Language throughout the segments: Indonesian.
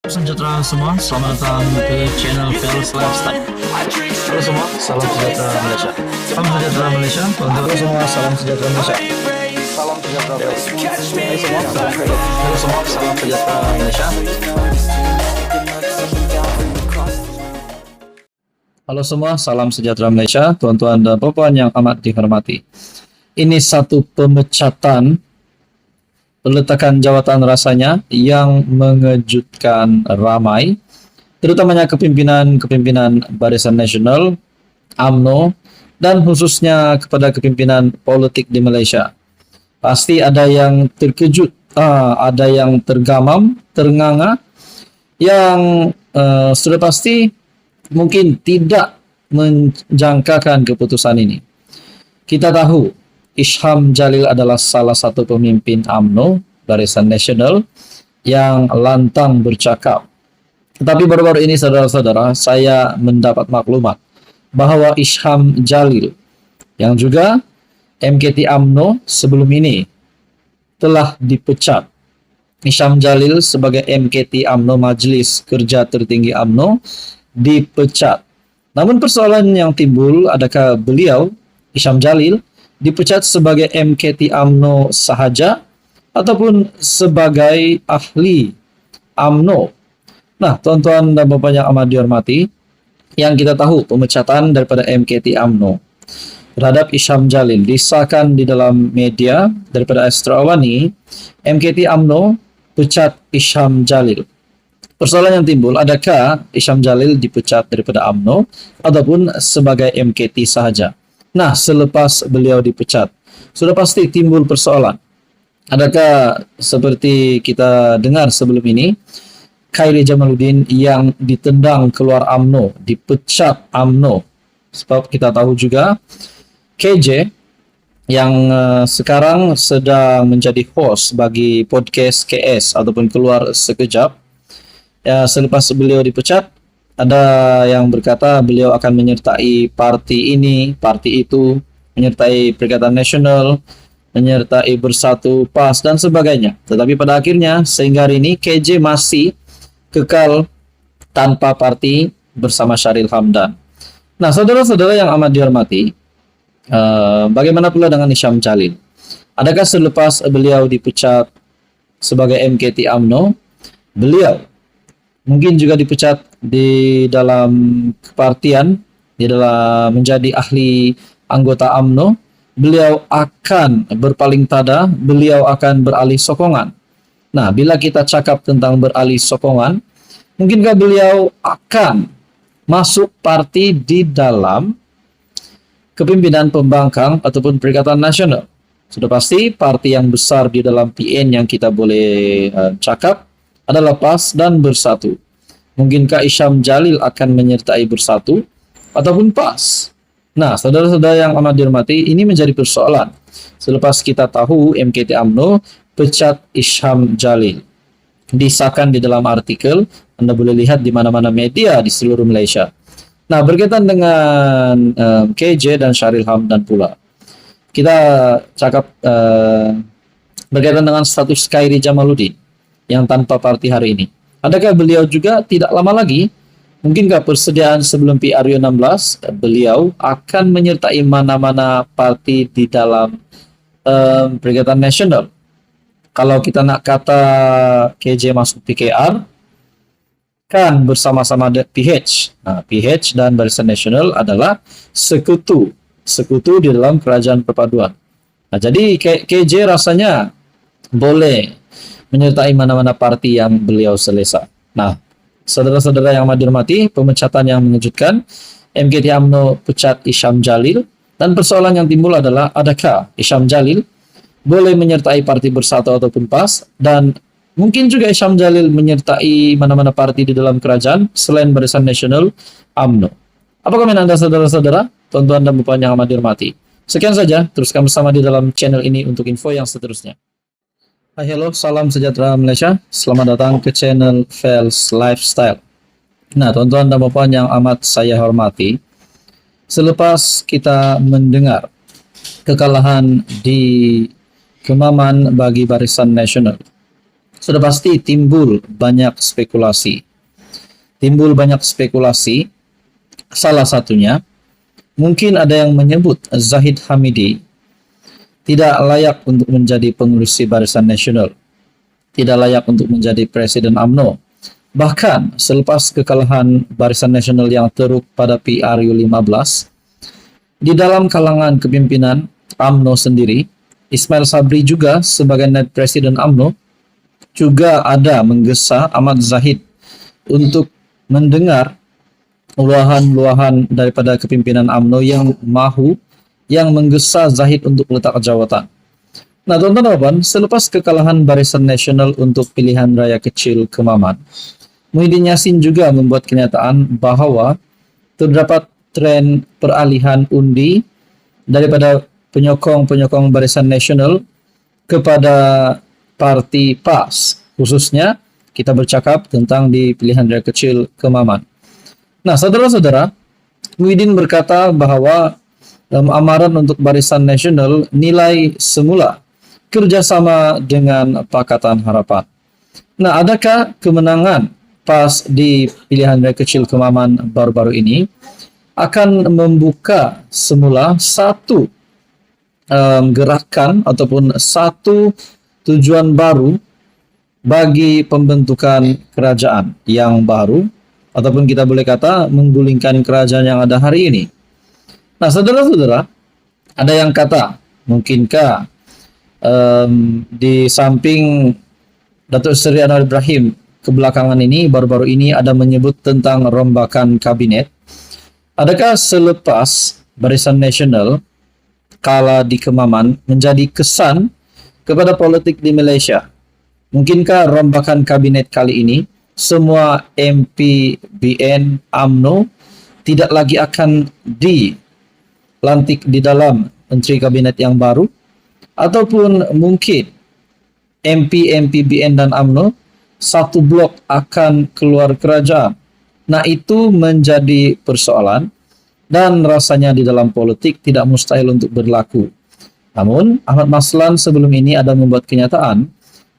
Sejahtera semua, selamat datang ke channel Fels Lifestyle. Halo semua, salam sejahtera Malaysia. Salam sejahtera Malaysia. Halo semua, salam sejahtera Malaysia. Salam sejahtera Malaysia. Halo semua, salam sejahtera Malaysia. Halo semua, salam sejahtera Malaysia, tuan-tuan dan puan yang amat dihormati. Ini satu pemecatan peletakan jawatan rasanya yang mengejutkan ramai, terutamanya kepimpinan Barisan Nasional, UMNO, dan khususnya kepada kepimpinan politik di Malaysia. Pasti ada yang terkejut, ada yang tergamam, ternganga, yang sudah pasti mungkin tidak menjangkakan keputusan ini. Kita tahu Isham Jalil adalah salah satu pemimpin UMNO, Barisan Nasional, yang lantang bercakap. Tetapi baru-baru ini, saudara-saudara, saya mendapat maklumat bahwa Isham Jalil, yang juga MKT UMNO sebelum ini, telah dipecat. Isham Jalil sebagai MKT UMNO, Majlis Kerja Tertinggi UMNO, dipecat. Namun persoalan yang timbul, adakah beliau, Isham Jalil, dipecat sebagai MKT UMNO sahaja ataupun sebagai ahli UMNO? Nah, tuan-tuan dan bapak yang amat dihormati, yang kita tahu pemecatan daripada MKT UMNO terhadap Isham Jalil disahkan di dalam media daripada Astro Awani. MKT UMNO pecat Isham Jalil. Persoalan yang timbul, adakah Isham Jalil dipecat daripada UMNO ataupun sebagai MKT sahaja? Nah, selepas beliau dipecat, sudah pasti timbul persoalan. Adakah seperti kita dengar sebelum ini, Khairi Jamaluddin yang ditendang keluar UMNO, dipecat UMNO. Sebab kita tahu juga KJ yang sekarang sedang menjadi host bagi podcast KS ataupun Keluar Sekejap. Ya, selepas beliau dipecat, ada yang berkata beliau akan menyertai parti ini, parti itu, menyertai Perikatan Nasional, menyertai Bersatu, PAS, dan sebagainya. Tetapi pada akhirnya, sehingga hari ini, KJ masih kekal tanpa parti bersama Sharil Hamdan. Nah, saudara-saudara yang amat dihormati, bagaimana pula dengan Isham Jalil? Adakah selepas beliau dipecat sebagai MKT UMNO, beliau mungkin juga dipecat di dalam kepartian, di dalam menjadi ahli anggota UMNO, beliau akan berpaling tada, beliau akan beralih sokongan. Nah, bila kita cakap tentang beralih sokongan, mungkinkah beliau akan masuk parti di dalam kepimpinan pembangkang ataupun Perikatan Nasional? Sudah pasti parti yang besar di dalam PN yang kita boleh cakap adalah PAS dan Bersatu. Mungkinkah Isham Jalil akan menyertai Bersatu ataupun PAS? Nah, saudara-saudara yang amat dihormati, ini menjadi persoalan. Selepas kita tahu MKT UMNO pecat Isham Jalil, disahkan di dalam artikel, Anda boleh lihat di mana-mana media di seluruh Malaysia. Nah, berkaitan dengan KJ dan Sharil Hamdan pula, kita cakap berkaitan dengan status Khairi Jamaluddin yang tanpa parti hari ini. Adakah beliau juga tidak lama lagi, mungkinkah persediaan sebelum PRU 16, beliau akan menyertai mana-mana parti di dalam Perikatan Nasional? Kalau kita nak kata KJ masuk PKR, kan bersama-sama PH. Nah, PH dan Barisan Nasional adalah sekutu di dalam Kerajaan Perpaduan. Nah, jadi KJ rasanya boleh menyertai mana-mana parti yang beliau selesa. Nah, saudara-saudara yang amat dihormati, pemecatan yang mengejutkan, MKT UMNO pecat Isham Jalil, dan persoalan yang timbul adalah adakah Isham Jalil boleh menyertai parti Bersatu ataupun PAS, dan mungkin juga Isham Jalil menyertai mana-mana parti di dalam kerajaan selain Barisan Nasional UMNO. Apa komen Anda, saudara-saudara, tuan-tuan dan puan yang amat dihormati? Sekian saja, teruskan bersama di dalam channel ini untuk info yang seterusnya. Hai, hello, salam sejahtera Malaysia. Selamat datang ke channel Fels Lifestyle. Nah, tuan-tuan dan puan yang amat saya hormati, selepas kita mendengar kekalahan di Kemaman bagi Barisan Nasional, sudah pasti timbul banyak spekulasi. Salah satunya, mungkin ada yang menyebut Zahid Hamidi tidak layak untuk menjadi pengurusi Barisan Nasional, tidak layak untuk menjadi Presiden UMNO. Bahkan selepas kekalahan Barisan Nasional yang teruk pada PRU 15, di dalam kalangan kepimpinan UMNO sendiri, Ismail Sabri juga sebagai Naib Presiden UMNO juga ada menggesa Ahmad Zahid untuk mendengar luahan-luahan daripada kepimpinan UMNO yang menggesa Zahid untuk letak jawatan. Nah, teman-teman, selepas kekalahan Barisan Nasional untuk pilihan raya kecil Kemaman, Muhyiddin Yassin juga membuat kenyataan bahwa terdapat tren peralihan undi daripada penyokong-penyokong Barisan Nasional kepada parti PAS, khususnya kita bercakap tentang di pilihan raya kecil Kemaman. Nah, saudara-saudara, Muhyiddin berkata bahwa dalam amaran untuk Barisan Nasional nilai semula kerjasama dengan Pakatan Harapan. Nah, adakah kemenangan PAS di pilihan raya kecil Kemaman baru-baru ini akan membuka semula satu gerakan ataupun satu tujuan baru bagi pembentukan kerajaan yang baru, ataupun kita boleh kata menggulingkan kerajaan yang ada hari ini? Nah, saudara-saudara, ada yang kata, mungkinkah di samping Datuk Seri Anwar Ibrahim kebelakangan ini, baru-baru ini ada menyebut tentang rombakan kabinet, adakah selepas Barisan Nasional kala di Kemaman menjadi kesan kepada politik di Malaysia? Mungkinkah rombakan kabinet kali ini semua MP BN UMNO tidak lagi akan dilantik di dalam menteri kabinet yang baru, ataupun mungkin MP BN dan UMNO satu blok akan keluar kerajaan? Nah, itu menjadi persoalan dan rasanya di dalam politik tidak mustahil untuk berlaku. Namun, Ahmad Maslan sebelum ini ada membuat kenyataan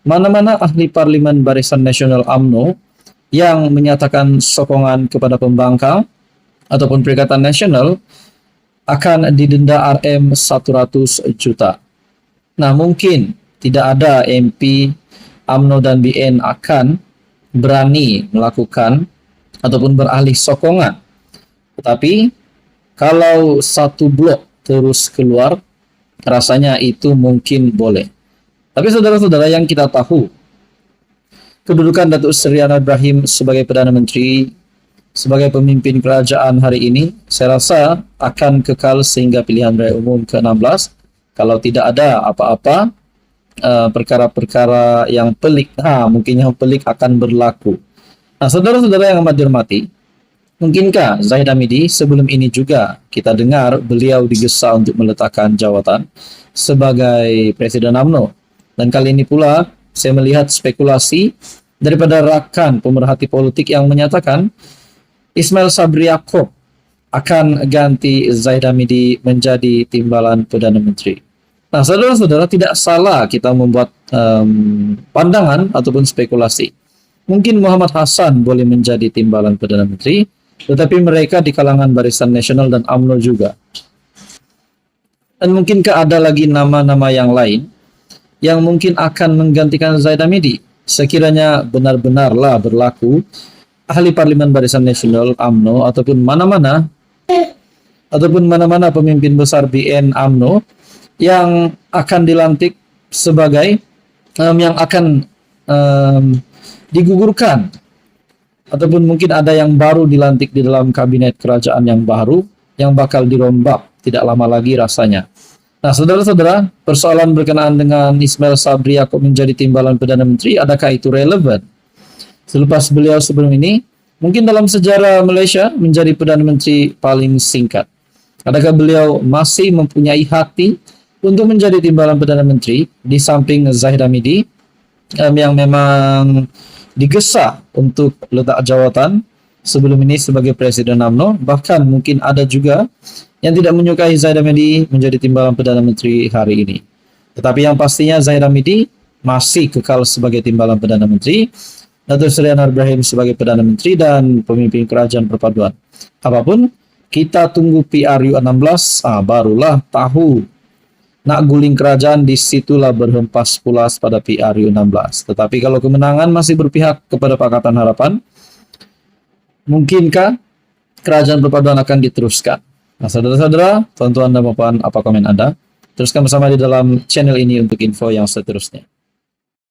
mana-mana ahli parlimen Barisan Nasional UMNO yang menyatakan sokongan kepada pembangkang ataupun Perikatan Nasional akan didenda RM100 juta. Nah, mungkin tidak ada MP UMNO dan BN akan berani melakukan ataupun beralih sokongan. Tetapi kalau satu blok terus keluar, rasanya itu mungkin boleh. Tapi saudara-saudara, yang kita tahu, kedudukan Datuk Seri Anwar Ibrahim sebagai Perdana Menteri, sebagai pemimpin kerajaan hari ini, saya rasa akan kekal sehingga pilihan raya umum ke-16 kalau tidak ada apa-apa perkara-perkara yang pelik. Mungkin yang pelik akan berlaku. Nah, saudara-saudara yang amat dihormati, mungkinkah Zahid Hamidi sebelum ini juga kita dengar beliau digesa untuk meletakkan jawatan sebagai Presiden UMNO? Dan kali ini pula saya melihat spekulasi daripada rakan pemerhati politik yang menyatakan Ismail Sabri Yaakob akan ganti Zahid Hamidi menjadi timbalan Perdana Menteri. Nah, saudara-saudara, tidak salah kita membuat pandangan ataupun spekulasi. Mungkin Muhammad Hassan boleh menjadi timbalan Perdana Menteri, tetapi mereka di kalangan Barisan Nasional dan UMNO juga. Dan mungkinkah ada lagi nama-nama yang lain yang mungkin akan menggantikan Zahid Hamidi sekiranya benar-benarlah berlaku ahli parlimen Barisan Nasional UMNO ataupun mana-mana pemimpin besar BN UMNO yang akan dilantik sebagai yang akan digugurkan, ataupun mungkin ada yang baru dilantik di dalam kabinet kerajaan yang baru yang bakal dirombak tidak lama lagi rasanya. Nah, saudara-saudara, persoalan berkenaan dengan Ismail Sabri Yaakob menjadi timbalan Perdana Menteri, adakah itu relevan? Selepas beliau sebelum ini, mungkin dalam sejarah Malaysia menjadi Perdana Menteri paling singkat. Adakah beliau masih mempunyai hati untuk menjadi timbalan Perdana Menteri di samping Zahid Hamidi yang memang digesa untuk letak jawatan sebelum ini sebagai Presiden UMNO? Bahkan mungkin ada juga yang tidak menyukai Zahid Hamidi menjadi timbalan Perdana Menteri hari ini. Tetapi yang pastinya Zahid Hamidi masih kekal sebagai timbalan Perdana Menteri, Datuk Seri Anwar Ibrahim sebagai Perdana Menteri dan pemimpin kerajaan perpaduan. Apapun, kita tunggu PRU 16, barulah tahu. Nak guling kerajaan, disitulah berhempas pulas pada PRU 16. Tetapi kalau kemenangan masih berpihak kepada Pakatan Harapan, mungkinkah kerajaan perpaduan akan diteruskan? Nah, saudara-saudara, tuan-tuan dan puan, apa komen Anda? Teruskan bersama di dalam channel ini untuk info yang seterusnya.